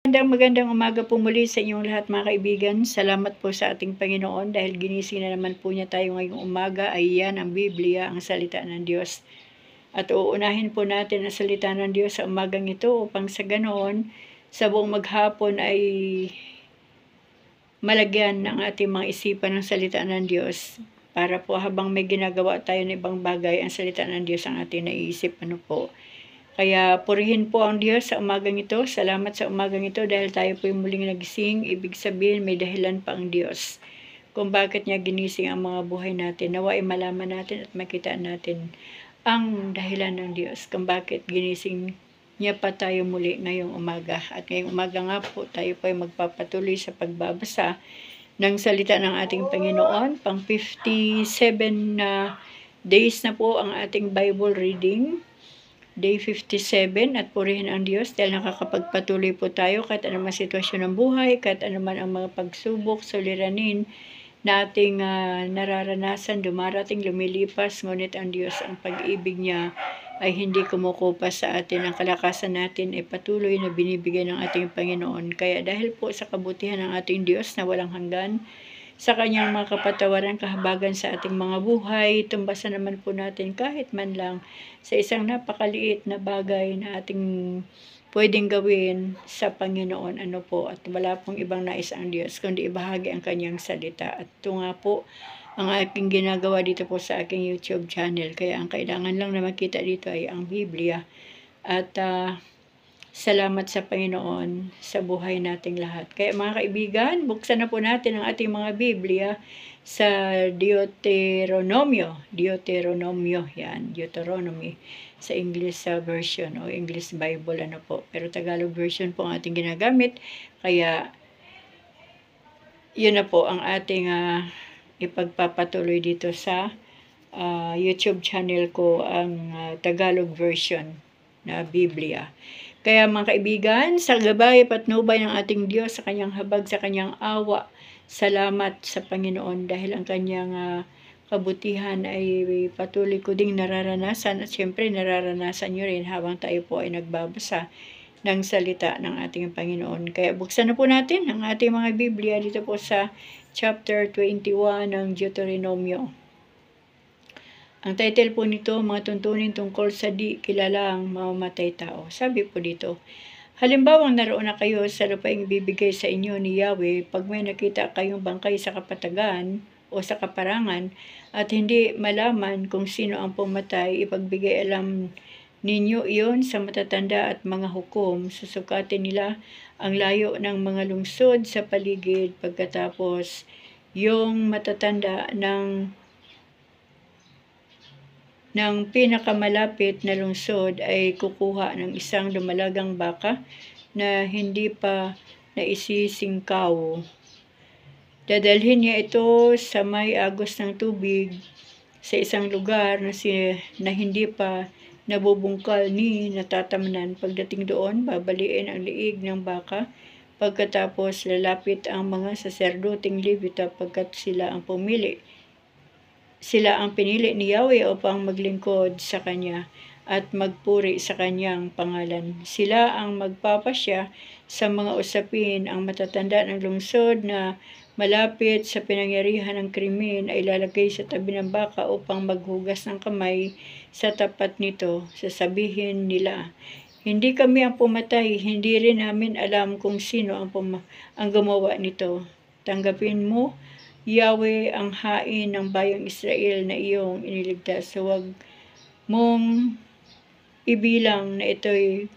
Magandang umaga po muli sa inyong lahat mga kaibigan. Salamat po sa ating Panginoon dahil ginising na naman po niya tayo ngayong umaga. Ay yan ang Biblia, ang salita ng Diyos. At uunahin po natin ang salita ng Diyos sa umagang ito upang sa ganoon, sa buong maghapon ay malagyan ng ating mga isipan ng salita ng Diyos. Para po habang may ginagawa tayo ng ibang bagay, ang salita ng Diyos ang ating naiisip. Kaya purihin po ang Diyos sa umagang ito. Salamat sa umagang ito dahil tayo po yung muling nagising. Ibig sabihin may dahilan pa ang Diyos kung bakit niya ginising ang mga buhay natin. Nawa ay malaman natin at makita natin ang dahilan ng Diyos kung bakit ginising niya pa tayo muli ngayong umaga. At ngayong umaga nga po tayo po ay magpapatuloy sa pagbabasa ng salita ng ating Panginoon. Pang 57 na days na po ang ating Bible reading. Day 57 at purihin ang Diyos dahil nakakapagpatuloy po tayo kahit anumang sitwasyon ng buhay, kahit anuman ang mga pagsubok, suliranin nating nararanasan, dumarating, lumilipas, ngunit ang Diyos, ang pag-ibig niya ay hindi kumukupas sa atin. Ang kalakasan natin ay patuloy na binibigay ng ating Panginoon. Kaya dahil po sa kabutihan ng ating Diyos na walang hanggan, sa kanyang mga kapatawaran, kahabagan sa ating mga buhay, tumbasan naman po natin kahit man lang sa isang napakaliit na bagay na ating pwedeng gawin sa Panginoon. At wala pong ibang nais ang Diyos, kundi ibahagi ang kanyang salita. At ito nga po ang aking ginagawa dito po sa aking YouTube channel. Kaya ang kailangan lang na makita dito ay ang Biblia. At salamat sa Panginoon sa buhay nating lahat. Kaya mga kaibigan, buksan na po natin ang ating mga Biblia sa Deuteronomio. Yan, Deuteronomy sa English version o English Bible Pero Tagalog version po ang ating ginagamit. Kaya yun na po ang ating ipagpapatuloy dito sa YouTube channel ko, ang Tagalog version na Biblia. Kaya mga kaibigan, sa gabay at patnubay ng ating Diyos, sa kanyang habag, sa kanyang awa, salamat sa Panginoon dahil ang kanyang kabutihan ay patuloy ko ding nararanasan at syempre nararanasan nyo rin habang tayo po ay nagbabasa ng salita ng ating Panginoon. Kaya buksan na po natin ang ating mga Biblia dito po sa chapter 21 ng Deuteronomio. Ang title po nito, mga tuntunin tungkol sa di kilalang mamamatay tao. Sabi po dito, halimbawang naroon na kayo sa lupaing bibigay sa inyo ni Yahweh, pag may nakita kayong bangkay sa kapatagan o sa kaparangan at hindi malaman kung sino ang pumatay, ipagbigay alam ninyo iyon sa matatanda at mga hukom. Susukatin nila ang layo ng mga lungsod sa paligid, pagkatapos yung matatanda ng pinakamalapit na lungsod ay kukuha ng isang dumalagang baka na hindi pa naisisingkaw. Dadalhin niya ito sa may agos ng tubig sa isang lugar na hindi pa nabubungkal ni natatamnan. Pagdating doon, babaliin ang liig ng baka. Pagkatapos lalapit ang mga saserdoteng Levita pagkat sila ang pinili ni Yahweh upang maglingkod sa Kanya at magpuri sa Kanyang pangalan. Sila ang magpapasya sa mga usapin. Ang matatanda ng lungsod na malapit sa pinangyarihan ng krimen ay lalagay sa tabi ng baka upang maghugas ng kamay sa tapat nito. Sasabihin nila, hindi kami ang pumatay, hindi rin namin alam kung sino ang gumawa nito. Tanggapin mo, Yahweh, ang hain ng bayang Israel na iyong iniligtas. Huwag mong ibilang na ito'y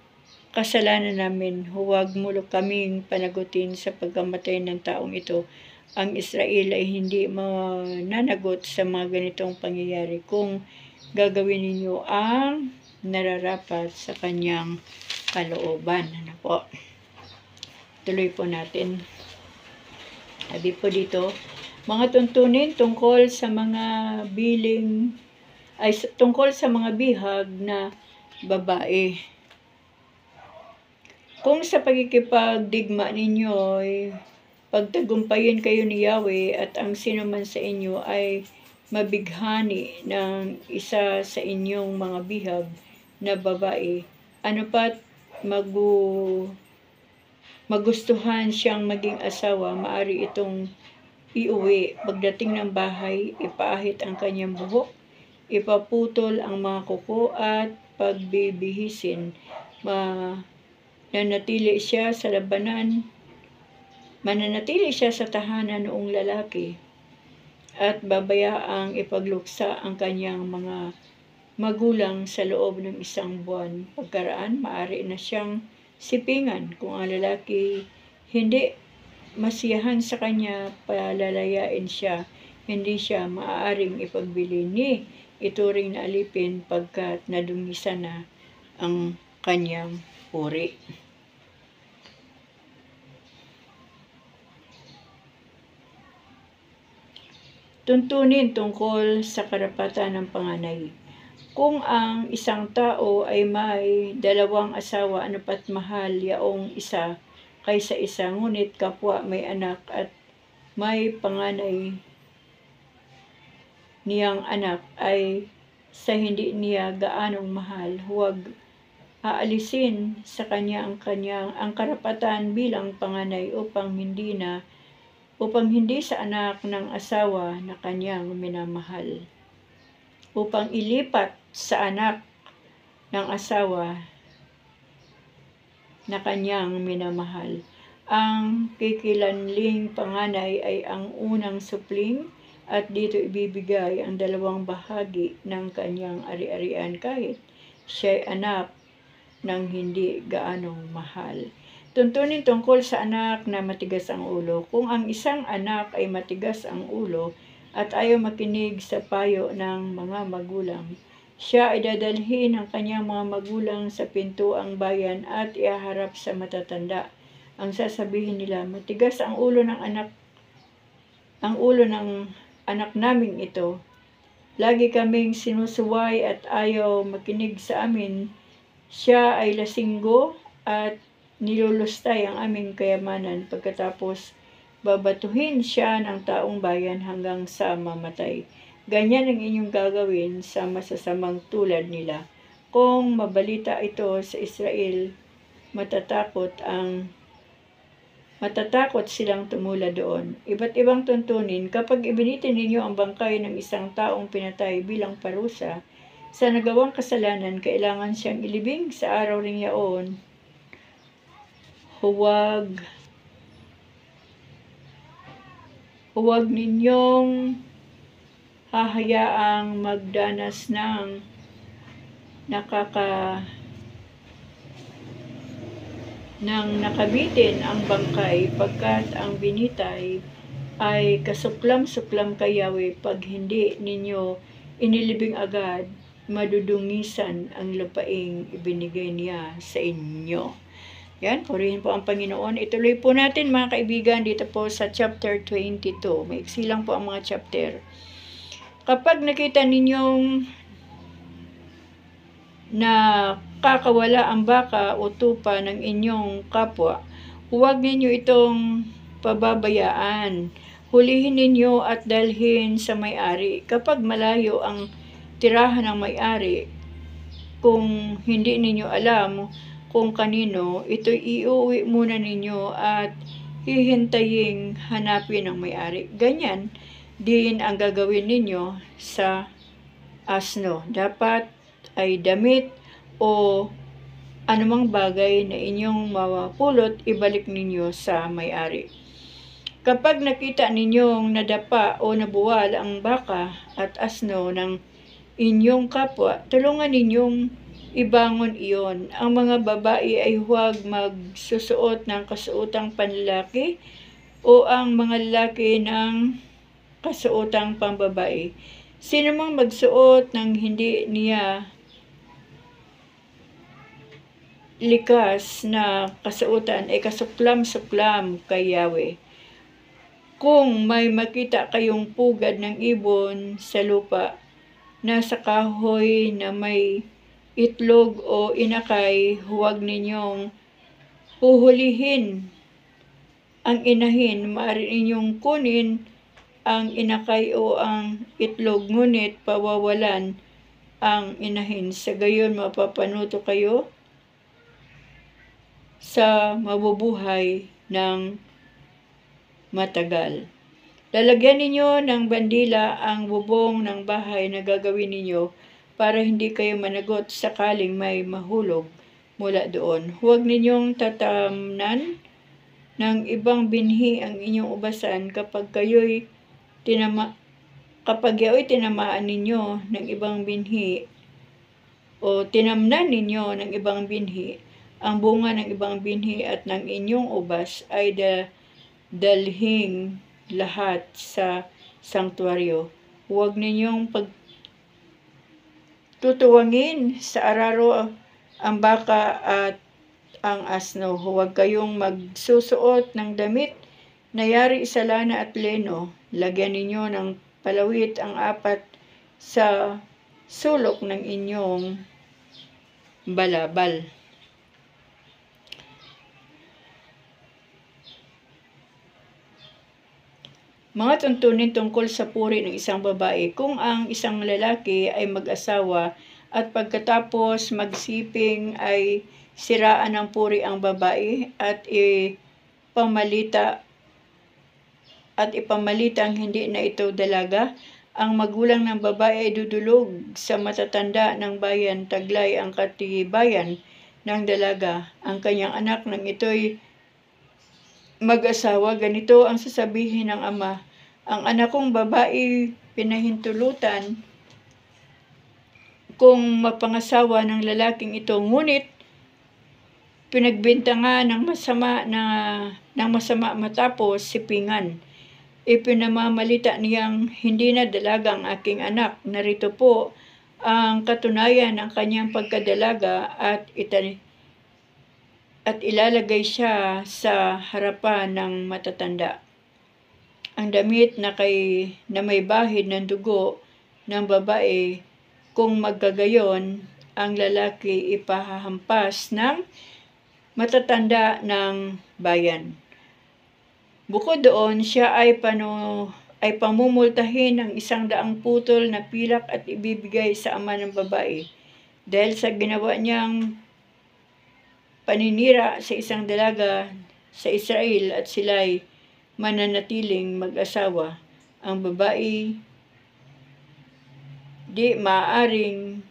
kasalanan namin. Huwag mo kaming panagutin sa pagkamatay ng taong ito. Ang Israel ay hindi mananagot sa mga ganitong pangyayari kung gagawin ninyo ang nararapat sa kanyang kalooban. Tuloy po natin. Sabi po dito, mga tuntunin tungkol sa mga bihag na babae. Kung sa pagkikipagdigma ninyo ay pagtagumpayin kayo ni Yahweh at ang sinuman sa inyo ay mabighani ng isa sa inyong mga bihag na babae, ano pat magustuhan siyang maging asawa, maaari itong iuwi. Pagdating ng bahay, ipaahit ang kanyang buhok, ipaputol ang mga kuko at pagbibihisin. Mananatili siya sa tahanan noong lalaki at babayaang ipagluksa ang kanyang mga magulang sa loob ng 1 buwan. Pagkaraan, maaari na siyang sipingan. Kung ang lalaki hindi masiyahan sa kanya, palalayain siya. Hindi siya maaaring ipagbili ni ituring na alipin pagkat nadungisan na ang kanyang uri. Tuntunin tungkol sa karapatan ng panganay. Kung ang isang tao ay may 2 asawa, anupat mahal yaong isa kaysa isa, ngunit kapwa may anak at may panganay niyang anak ay sa hindi niya gaanong mahal, huwag aalisin sa kanya ang karapatan bilang panganay upang hindi sa anak ng asawa na kanyang minamahal, upang ilipat sa anak ng asawa na kanyang minamahal. Ang kikilanling panganay ay ang unang supling at dito ibibigay ang 2 bahagi ng kanyang ari-arian kahit siya'y anak ng hindi gaanong mahal. Tuntunin tungkol sa anak na matigas ang ulo. Kung ang isang anak ay matigas ang ulo at ayaw makinig sa payo ng mga magulang, siya ay dadalhin ng kanyang mga magulang sa pintuang bayan at ihaharap sa matatanda. Ang sasabihin nila, matigas ang ulo ng anak naming ito. Lagi kaming sinusuway at ayaw makinig sa amin. Siya ay lasinggo at nilulustay ang aming kayamanan. Pagkatapos, babatuhin siya ng taong bayan hanggang sa mamatay. Ganyan ang inyong gagawin sa masasamang tulad nila. Kung mabalita ito sa Israel, matatakot silang tumula doon. Iba't ibang tuntunin, kapag ibinitin ninyo ang bangkay ng isang taong pinatay bilang parusa sa nagawang kasalanan, kailangan siyang ilibing sa araw ring yaon. Huwag ninyong hahayaang magdanas ng nakabitin ang bangkay, pagkat ang binitay ay kasuklam-suklam kay Yahweh. Pag hindi ninyo inilibing agad, madudungisan ang lupaing ibinigay niya sa inyo. Yan, purihin po ang Panginoon. Ituloy po natin mga kaibigan dito po sa chapter 22. Maiksi lang po ang mga chapter. Kapag nakita ninyong na kakawala ang baka o tupa ng inyong kapwa, huwag ninyo itong pababayaan. Hulihin ninyo at dalhin sa may-ari. Kapag malayo ang tirahan ng may-ari, kung hindi ninyo alam kung kanino, ito'y iuwi muna ninyo at hihintayin hanapin ng may-ari. Ganyan din ang gagawin ninyo sa asno. Dapat ay damit o anumang bagay na inyong mapulot, ibalik ninyo sa may-ari. Kapag nakita ninyong nadapa o nabuwal ang baka at asno ng inyong kapwa, tulungan ninyong ibangon iyon. Ang mga babae ay huwag magsusuot ng kasuotang panlalaki o ang mga lalaki ng kasuotang pambabae. Sino mang magsuot ng hindi niya likas na kasuotan ay kasuklam-suklam kay Yahweh. Kung may makita kayong pugad ng ibon sa lupa na sa kahoy na may itlog o inakay, huwag ninyong huhulihin ang inahin. Maaari ninyong kunin ang inakay o ang itlog, ngunit pawawalan ang inahin. Sa gayon, mapapanuto kayo sa mabubuhay ng matagal. Lalagyan ninyo ng bandila ang bubong ng bahay na gagawin ninyo para hindi kayo managot sakaling may mahulog mula doon. Huwag ninyong tatamnan ng ibang binhi ang inyong ubasan kapag yao'y tinamaan ninyo ng ibang binhi o tinamnan ninyo ng ibang binhi ang bunga ng ibang binhi at ng inyong ubas ay dalhing lahat sa sanktuaryo. Huwag ninyong pagtutuwangin sa araro ang baka at ang asno. Huwag kayong magsusuot ng damit na yari sa lana at leno. Lagyan ninyo ng palawit ang 4 sa sulok ng inyong balabal. Mga tuntunin tungkol sa puri ng isang babae. Kung ang isang lalaki ay mag-asawa at pagkatapos magsiping ay siraan ng puri ang babae at ipamalitang hindi na ito dalaga, ang magulang ng babae ay dudulog sa matatanda ng bayan, taglay ang katibayan ng dalaga. Ang kanyang anak nang ito'y mag-asawa, ganito ang sasabihin ng ama: ang anak kong babae pinahintulutan kung mapangasawa ng lalaking ito, ngunit pinagbintangan ng masama matapos sipingan. Ipinamamalita niyang hindi na dalaga ang aking anak. Narito po ang katunayan ng kanyang pagkadalaga at ilalagay siya sa harapan ng matatanda. Ang damit na may bahid ng dugo ng babae, kung magkagayon, ang lalaki ipahahampas ng matatanda ng bayan. Bukod doon, siya ay pamumultahin ng 100 putol na pilak at ibibigay sa ama ng babae dahil sa ginawa niyang paninira sa isang dalaga sa Israel at sila'y mananatiling mag-asawa. Ang babae di maaaring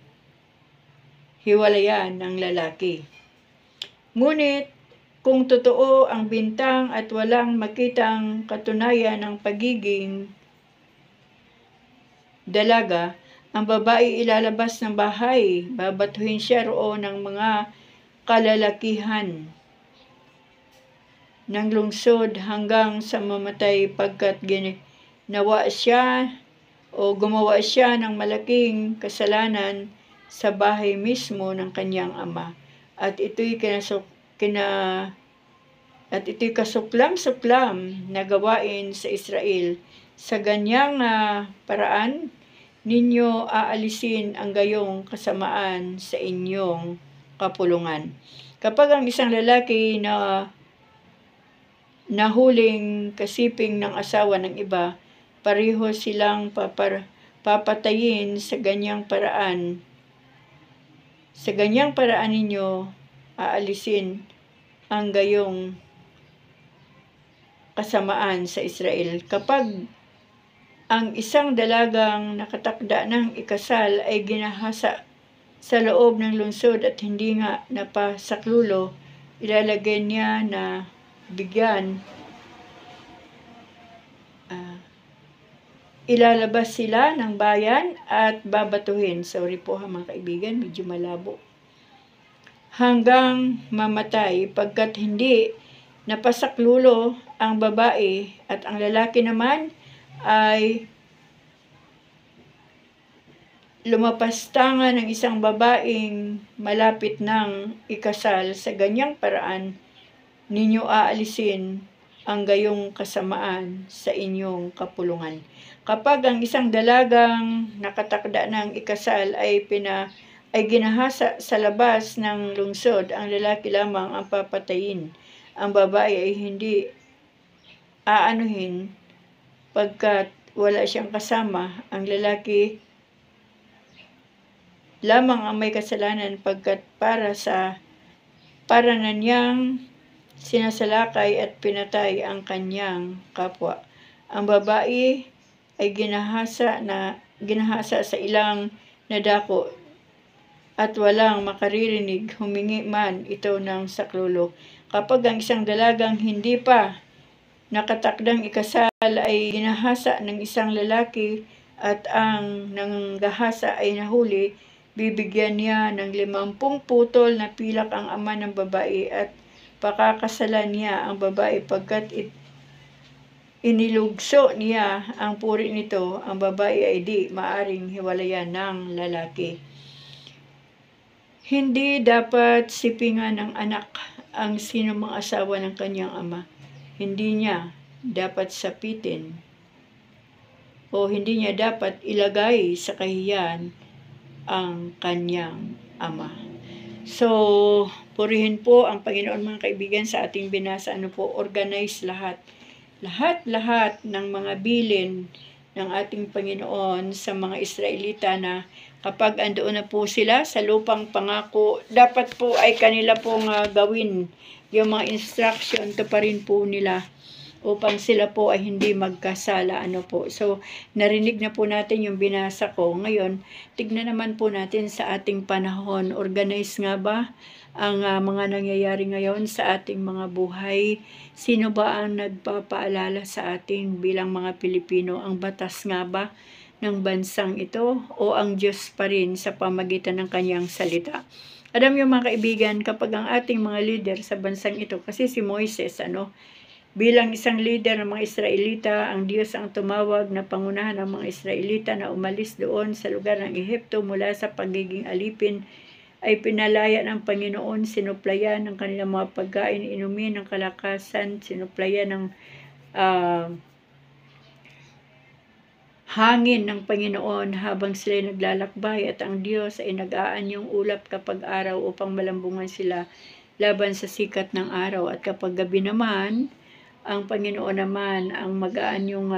hiwalayan ng lalaki. Ngunit kung totoo ang bintang at walang makitang katunayan ng pagiging dalaga, ang babae ilalabas ng bahay. Babatuhin siya roon ng mga kalalakihan ng lungsod hanggang sa mamatay, pagkat gumawa siya ng malaking kasalanan sa bahay mismo ng kanyang ama. At ito'y kasuklam-suklam na gawain sa Israel. Sa ganyang paraan, ninyo aalisin ang gayong kasamaan sa inyong kapulungan. Kapag ang isang lalaki na nahuling kasiping ng asawa ng iba, pareho silang papatayin sa ganyang paraan. Sa ganyang paraan ninyo aalisin ang gayong kasamaan sa Israel. Kapag ang isang dalagang nakatakda ng ikasal ay ginahasa sa loob ng lungsod at hindi nga napasaklulo, ilalagay niya na ilalabas sila ng bayan at babatuhin. Sorry po mga kaibigan, medyo malabo. Hanggang mamatay, pagkat hindi napasaklulo ang babae at ang lalaki naman ay lumapastangan ng isang babaeng malapit ng ikasal. Sa ganyang paraan, ninyo aalisin ang gayong kasamaan sa inyong kapulungan. Kapag ang isang dalagang nakatakda ng ikasal ay ginahasa sa labas ng lungsod, ang lalaki lamang ang papatayin. Ang babae ay hindi aanuhin pagkat wala siyang kasama. Ang lalaki lamang ang may kasalanan pagkat para sa para na niyang sinasalakay at pinatay ang kanyang kapwa. Ang babae ay ginahasa sa ilang nadako at walang makaririnig, humingi man ito ng saklolo. Kapag ang isang dalagang hindi pa nakatakdang ikasal ay ginahasa ng isang lalaki at ang nanggahasa ay nahuli, bibigyan niya ng 50 putol na pilak ang ama ng babae at pakakasalan niya ang babae pagkat inilugso niya ang puri nito, ang babae ay di maaring hiwalayan ng lalaki. Hindi dapat sipingan ng anak ang sinumang asawa ng kanyang ama. Hindi niya dapat sapitin o hindi niya dapat ilagay sa kahiyan ang kanyang ama. So, purihin po ang Panginoon mga kaibigan sa ating binasa. Organize lahat. Lahat ng mga bilin ng ating Panginoon sa mga Israelita na kapag andoon na po sila sa lupang pangako, dapat po ay kanila pong gawin yung mga instruction, tuparin po nila upang sila po ay hindi magkasala. So, narinig na po natin yung binasa ko. Ngayon, tignan naman po natin sa ating panahon. Organize nga ba ang mga nangyayari ngayon sa ating mga buhay? Sino ba ang nagpapaalala sa atin bilang mga Pilipino? Ang batas nga ba ng bansang ito o ang Diyos pa rin sa pamagitan ng kanyang salita? Alam niyo mga kaibigan, kapag ang ating mga leader sa bansang ito, kasi si Moises, bilang isang leader ng mga Israelita, ang Diyos ang tumawag na pangunahan ng mga Israelita na umalis doon sa lugar ng Ehipto mula sa pagiging alipin, ay pinalaya ng Panginoon, sinuplayan ng kanilang mga pagkain, inumin ng kalakasan, sinuplayan ng hangin ng Panginoon habang sila naglalakbay, at ang Diyos ay nag-aanyong ulap kapag araw upang malambungan sila laban sa sikat ng araw, at kapag gabi naman, ang Panginoon naman ang mag-aanyong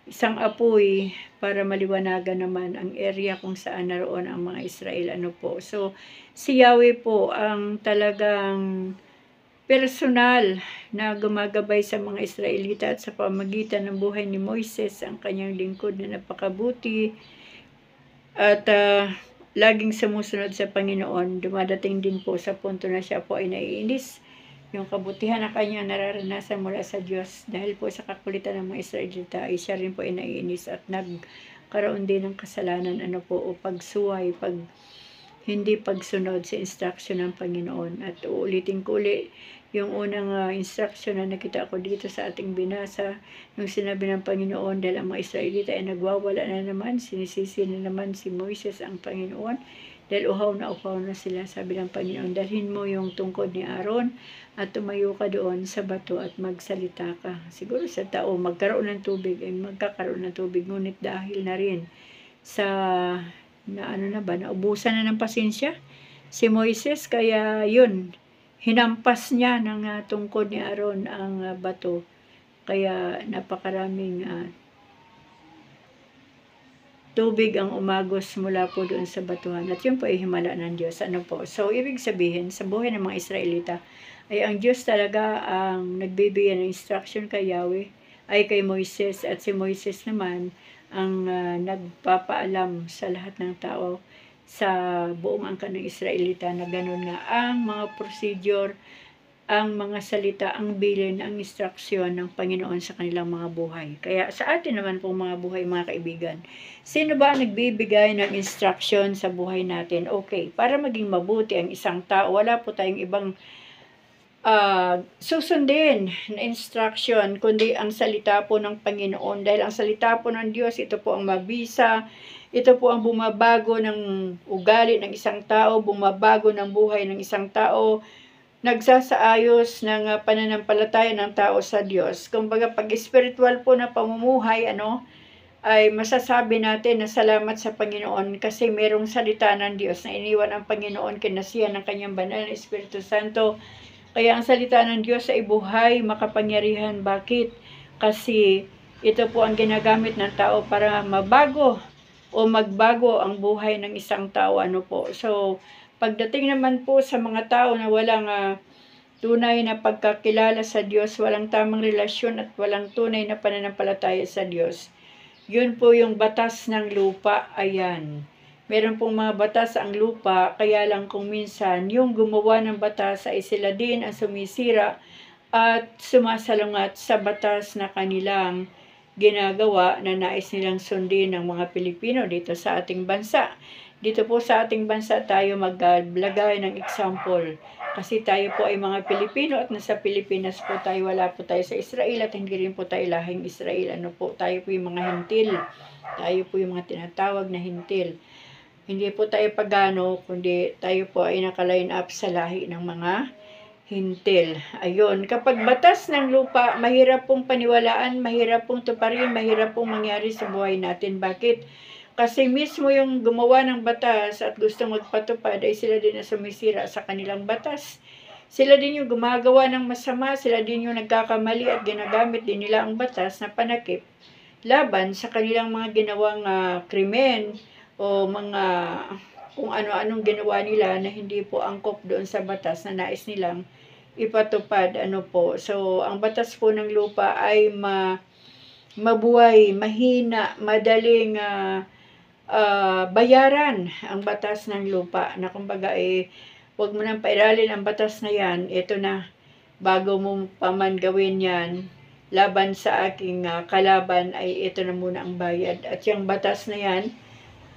isang apoy para maliwanagan naman ang area kung saan naroon ang mga Israel. So, si Yahweh po ang talagang personal na gumagabay sa mga Israelita at sa pamagitan ng buhay ni Moises, ang kanyang lingkod na napakabuti at laging sumusunod sa Panginoon. Dumadating din po sa punto na siya po ay naiinis. Yung kabutihan na kanya nararanasan mula sa Diyos dahil po sa kakulitan ng mga Israelita ay siya rin po ay naiinis at nagkaroon din ng kasalanan o pagsuway, hindi pagsunod sa instruction ng Panginoon. At uulitin ko ulit yung unang instruction na nakita ko dito sa ating binasa, yung sinabi ng Panginoon dahil ang mga Israelita ay nagwawala na naman, sinisisi na naman si Moises ang Panginoon dahil uhaw na sila. Sabi ng Panginoon, dalhin mo yung tungkod ni Aaron at tumayo ka doon sa bato at magsalita ka. Siguro sa tao magkaroon ng tubig ay magkakaroon ng tubig, ngunit dahil na rin sa naubusan na ng pasensya si Moises, kaya yun, hinampas niya ng tungkod ni Aaron ang bato, kaya napakaraming tubig ang umagos mula po doon sa batuhan, at yun po ay himala ng Diyos. So, ibig sabihin, sa buhay ng mga Israelita, ay ang Diyos talaga ang nagbibigay ng instruction kay Yahweh, ay kay Moises, at si Moises naman ang nagpapaalam sa lahat ng tao sa buong angkan ng Israelita na ganun nga ang mga procedure, ang mga salita, ang bilin, ang instruksyon ng Panginoon sa kanilang mga buhay. Kaya sa atin naman pong mga buhay, mga kaibigan, sino ba ang nagbibigay ng instruction sa buhay natin? Okay, para maging mabuti ang isang tao, wala po tayong ibang susundin na instruction, kundi ang salita po ng Panginoon. Dahil ang salita po ng Diyos, ito po ang mabisa, ito po ang bumabago ng ugali ng isang tao, bumabago ng buhay ng isang tao, nagsasaayos ng pananampalataya ng tao sa Diyos. Kumbaga, pag spiritual po na pamumuhay, ay masasabi natin na salamat sa Panginoon kasi merong salita ng Diyos na iniwan ang Panginoon kinasihan ng kanyang banal na Espiritu Santo. Kaya ang salita ng Diyos ay buhay, makapangyarihan. Bakit? Kasi ito po ang ginagamit ng tao para mabago o magbago ang buhay ng isang tao. So, Pagdating naman po sa mga tao na walang tunay na pagkakilala sa Diyos, walang tamang relasyon at walang tunay na pananampalataya sa Diyos, yun po yung batas ng lupa. Ayan. Meron pong mga batas ang lupa, kaya lang kung minsan yung gumawa ng batas ay sila din ang sumisira at sumasalungat sa batas na kanilang ginagawa na nais nilang sundin ng mga Pilipino dito sa ating bansa. Dito po sa ating bansa tayo maglagay ng example. Kasi tayo po ay mga Pilipino at nasa Pilipinas po tayo, wala po tayo sa Israel at hindi rin po tayo lahing Israel. Ano po, tayo po yung mga hintil. Tayo po yung mga tinatawag na hintil. Hindi po tayo pagano, kundi tayo po ay naka-line up sa lahi ng mga hintil. Ayun, kapag batas ng lupa, mahirap pong paniwalaan, mahirap pong tuparin, mahirap pong mangyari sa buhay natin. Bakit? Kasi mismo yung gumawa ng batas at gustong magpatupad ay sila din na sumisira sa kanilang batas. Sila din yung gumagawa ng masama, sila din yung nagkakamali at ginagamit din nila ang batas na panakip laban sa kanilang mga ginawang krimen o mga kung ano-anong ginawa nila na hindi po angkop doon sa batas na nais nilang ipatupad. Ano po. So, ang batas po ng lupa ay mabuhay, mahina, madaling bayaran ang batas ng lupa na kumbaga huwag mo nang pairalin ang batas na yan, ito na, bago mo pa man gawin yan laban sa aking kalaban ay ito na muna ang bayad. At yung batas na yan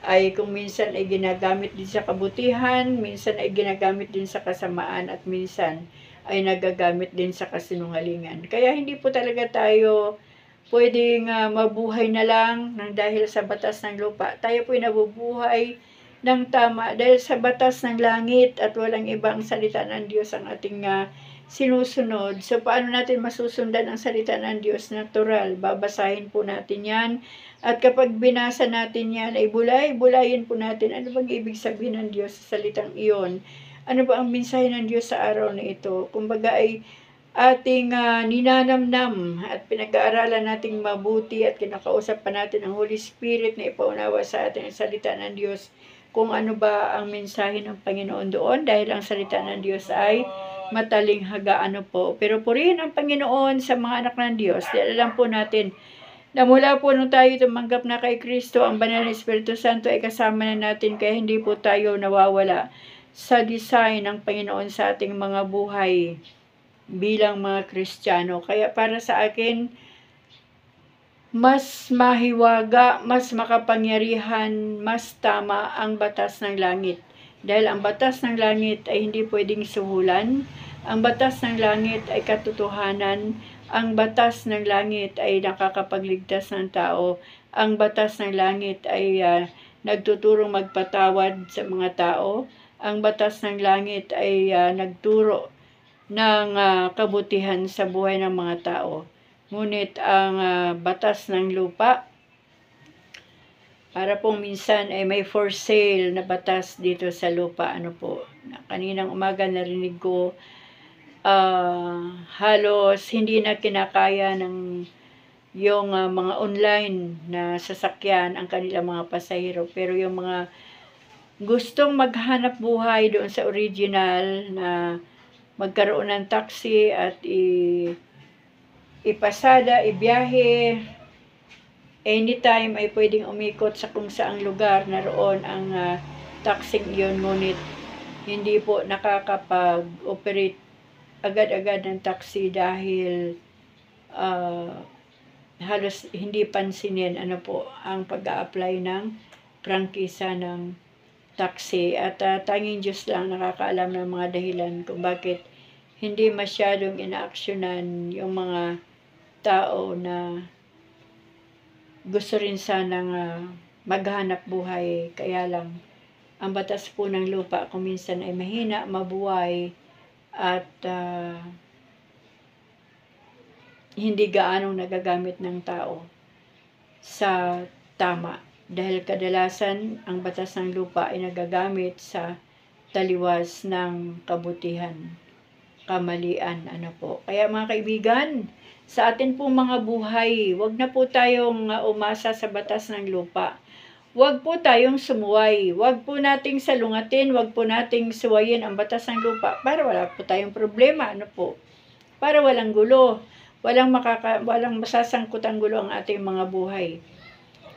ay kung minsan ay ginagamit din sa kabutihan, minsan ay ginagamit din sa kasamaan, at minsan ay nagagamit din sa kasinungalingan. Kaya hindi po talaga tayo pwedeng mabuhay na lang ng dahil sa batas ng lupa. Tayo po'y nabubuhay ng tama dahil sa batas ng langit at walang ibang salita ng Diyos ang ating sinusunod. So, paano natin masusundan ang salita ng Diyos? Natural. Babasahin po natin yan. At kapag binasa natin yan, ay bulayin po natin. Ano bang ibig sabihin ng Diyos sa salitang iyon? Ano ba ang mensahe ng Diyos sa araw na ito? Kumbaga ay ating ninanamnam at pinag-aaralan nating mabuti at kinakausap pa natin ang Holy Spirit na ipaunawa sa atin ang salita ng Diyos kung ano ba ang mensahe ng Panginoon doon, dahil ang salita ng Diyos ay matalinghaga. Ano po. Pero purihin ang Panginoon sa mga anak ng Diyos. Dahil alam po natin na mula po nung tayo tumanggap na kay Kristo, ang Banal na Espiritu Santo ay kasama na natin, kaya hindi po tayo nawawala sa design ng Panginoon sa ating mga buhay bilang mga Kristiyano. Kaya para sa akin, mas mahiwaga, mas makapangyarihan, mas tama ang batas ng langit. Dahil ang batas ng langit ay hindi pwedeng suhulan. Ang batas ng langit ay katotohanan. Ang batas ng langit ay nakakapagligtas ng tao. Ang batas ng langit ay nagtuturong magpatawad sa mga tao. Ang batas ng langit ay nagturo ng kabutihan sa buhay ng mga tao. Ngunit ang batas ng lupa, para pong minsan ay may for sale na batas dito sa lupa. Ano po, kaninang umaga narinig ko, halos hindi na kinakaya ng yung mga online na sasakyan ang kanilang mga pasahero. Pero yung mga gustong maghanap buhay doon sa original na magkaroon ng taxi at ipasada, ibiyahe, anytime ay pwedeng umikot sa kung saang lugar na roon ang taxing iyon, ngunit hindi po nakakapag-operate agad-agad ng taxi dahil halos hindi pansinin ang pag-a-apply ng prangkisa ng taxi. At tanging Diyos lang nakakaalam ng mga dahilan kung bakit hindi masyadong inaaksyonan yung mga tao na gusto rin sanang maghanap buhay. Kaya lang, ang batas po ng lupa kung minsan ay mahina, mabuhay, at hindi gaanong nagagamit ng tao sa tama. Dahil kadalasan, ang batas ng lupa ay nagagamit sa taliwas ng kabutihan, kamalian. Kaya mga kaibigan, sa atin pong mga buhay, wag na po tayong umasa sa batas ng lupa. Huwag po tayong sumuway. Huwag po nating salungatin, huwag po nating suwayin ang batas ng lupa para wala po tayong problema. Ano po? Para walang gulo. Walang masasangkot ang gulo ang ating mga buhay.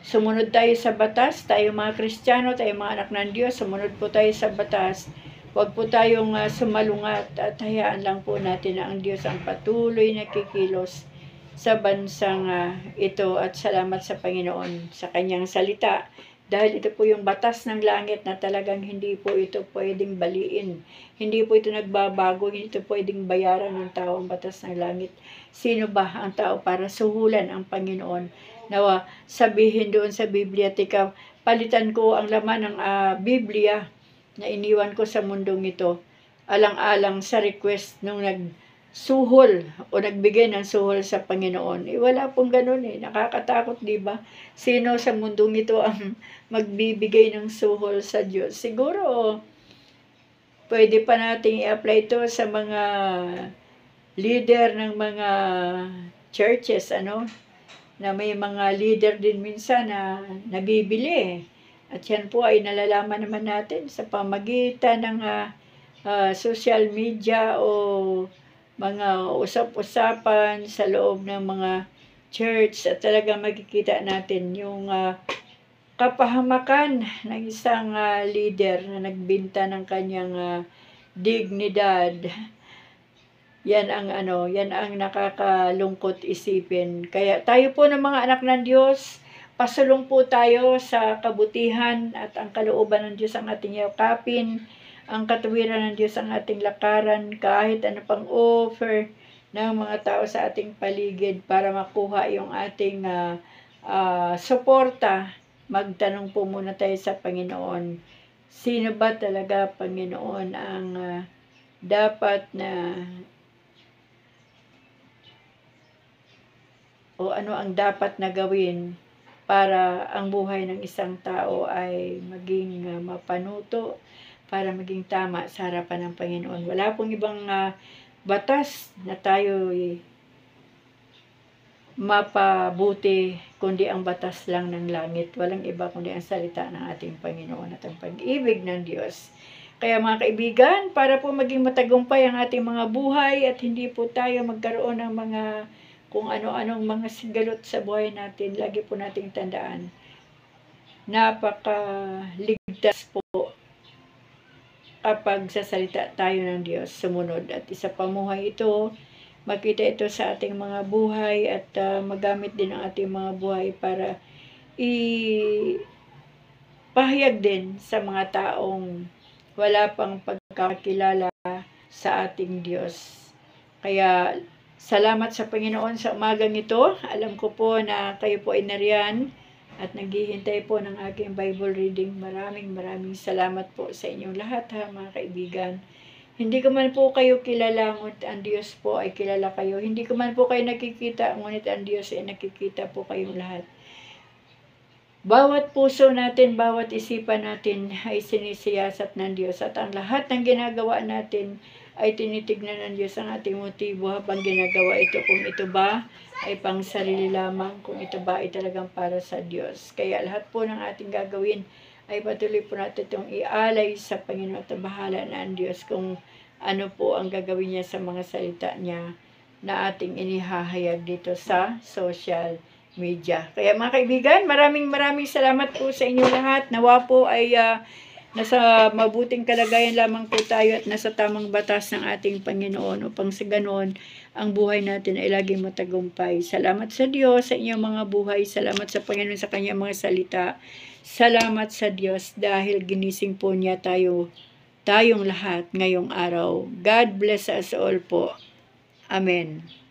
Sumunod tayo sa batas, tayo mga Kristiyano, tayo mga anak ng Diyos, sumunod po tayo sa batas. Huwag po tayong sumalungat at hayaan lang po natin na ang Diyos ang patuloy na kikilos sa bansang ito, at salamat sa Panginoon sa kanyang salita. Dahil ito po yung batas ng langit na talagang hindi po ito pwedeng baliin. Hindi po ito nagbabago, hindi ito pwedeng bayaran ng tao ang batas ng langit. Sino ba ang tao para suhulan ang Panginoon? Nawa, sabihin doon sa Biblia, tika, palitan ko ang laman ng Biblia na iniwan ko sa mundong ito, alang-alang sa request nung nagsuhol o nagbigay ng suhol sa Panginoon. Wala pong ganun Nakakatakot, di ba? Sino sa mundong ito ang magbibigay ng suhol sa Diyos? Siguro, pwede pa nating i-apply ito sa mga leader ng mga churches, na may mga leader din minsan na nabibili. At yan po ay nalalaman naman natin sa pamagitan ng social media o mga usap-usapan sa loob ng mga church, at talaga makikita natin yung kapahamakan ng isang leader na nagbinta ng kanyang dignidad. Yan ang nakakalungkot isipin. Kaya tayo po ng mga anak ng Diyos, pasulong po tayo sa kabutihan at ang kalooban ng Diyos ang ating yakapin, ang katuwiran ng Diyos ang ating lakaran, kahit ano pang offer ng mga tao sa ating paligid para makuha yung ating suporta. Magtanong po muna tayo sa Panginoon. Sino ba talaga, Panginoon, ang dapat na o ano ang dapat na gawin para ang buhay ng isang tao ay maging mapanuto, para maging tama sa harapan ng Panginoon. Wala pong ibang batas na tayo mapabuti kundi ang batas lang ng langit. Walang iba kundi ang salita ng ating Panginoon at ang pag-ibig ng Diyos. Kaya mga kaibigan, para po maging matagumpay ang ating mga buhay at hindi po tayo magkaroon ng mga kung ano-anong mga sigalot sa buhay natin, lagi po nating tandaan, napakaligtas po kapag sasalita tayo ng Diyos, sumunod. At isa pamuhay ito, makita ito sa ating mga buhay at magamit din ang ating mga buhay para ipahayag din sa mga taong wala pang pagkakilala sa ating Diyos. Kaya salamat sa Panginoon sa umagang ito. Alam ko po na kayo po ay nariyan at naghihintay po ng aking Bible reading. Maraming salamat po sa inyong lahat mga kaibigan. Hindi ko man po kayo kilala, ngunit ang Diyos po ay kilala kayo. Hindi ko man po kayo nakikita, ngunit ang Diyos ay nakikita po kayong lahat. Bawat puso natin, bawat isipan natin ay sinisiyasat ng Diyos, at ang lahat ng ginagawa natin ay tinitignan ng Diyos ang ating motibo habang ginagawa ito, kung ito ba ay pang sarili lamang, kung ito ba ay talagang para sa Diyos. Kaya lahat po ng ating gagawin ay patuloy po natin itong ialay sa Panginoon at bahala na ang Diyos kung ano po ang gagawin niya sa mga salita niya na ating inihahayag dito sa social media. Kaya mga kaibigan, maraming salamat po sa inyo lahat. Nawa po ay nasa mabuting kalagayan lamang po tayo at nasa tamang batas ng ating Panginoon upang sa ganon ang buhay natin ay laging matagumpay. Salamat sa Diyos sa inyong mga buhay. Salamat sa Panginoon sa kanyang mga salita. Salamat sa Diyos dahil ginising po niya tayong lahat ngayong araw. God bless us all po. Amen.